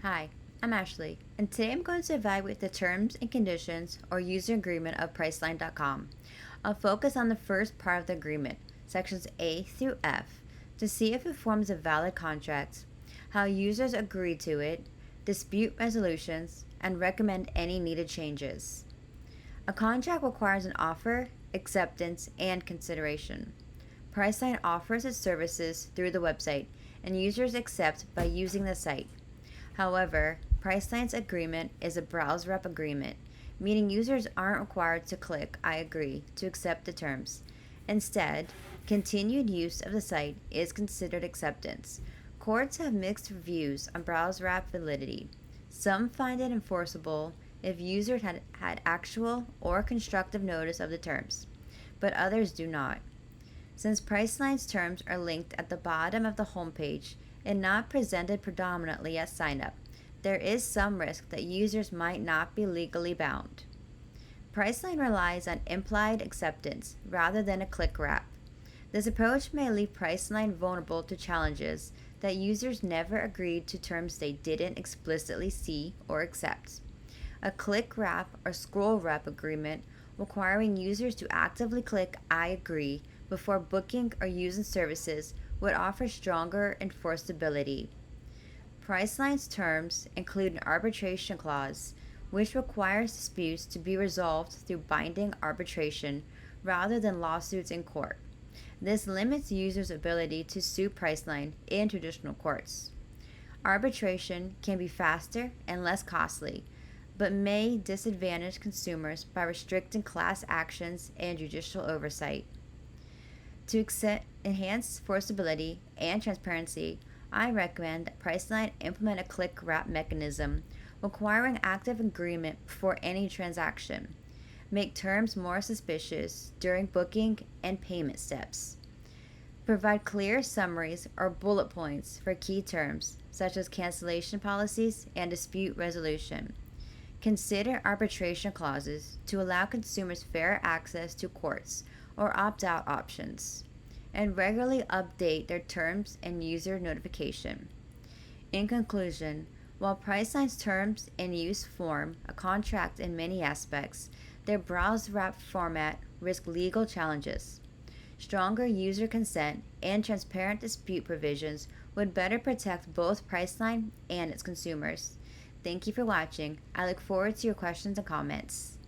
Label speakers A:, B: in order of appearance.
A: Hi, I'm Ashley, and today I'm going to evaluate the terms and conditions or user agreement of Priceline.com. I'll focus on the first part of the agreement, sections A through F, to see if it forms a valid contract, how users agree to it, dispute resolutions, and recommend any needed changes. A contract requires an offer, acceptance, and consideration. Priceline offers its services through the website, and users accept by using the site. However, Priceline's agreement is a browse rep agreement, meaning users aren't required to click I agree to accept the terms. Instead, continued use of the site is considered acceptance. Courts have mixed views on browse wrap validity. Some find it enforceable if users had actual or constructive notice of the terms, but others do not. Since Priceline's terms are linked at the bottom of the homepage and not presented predominantly as sign up, there is some risk that users might not be legally bound. Priceline relies on implied acceptance rather than a click wrap. This approach may leave Priceline vulnerable to challenges that users never agreed to terms they didn't explicitly see or accept. A click wrap or scroll wrap agreement requiring users to actively click I agree before booking or using services would offer stronger enforceability. Priceline's terms include an arbitration clause, which requires disputes to be resolved through binding arbitration rather than lawsuits in court. This limits users' ability to sue Priceline in traditional courts. Arbitration can be faster and less costly, but may disadvantage consumers by restricting class actions and judicial oversight. To enhance enforceability and transparency, I recommend that Priceline implement a click wrap mechanism requiring active agreement before any transaction. Make terms more suspicious during booking and payment steps. Provide clear summaries or bullet points for key terms, such as cancellation policies and dispute resolution. Consider arbitration clauses to allow consumers fair access to courts or opt out options, and regularly update their terms and user notification. In conclusion, while Priceline's terms and use form a contract in many aspects, their browse wrap format risk legal challenges. Stronger user consent and transparent dispute provisions would better protect both Priceline and its consumers. Thank you for watching. I look forward to your questions and comments.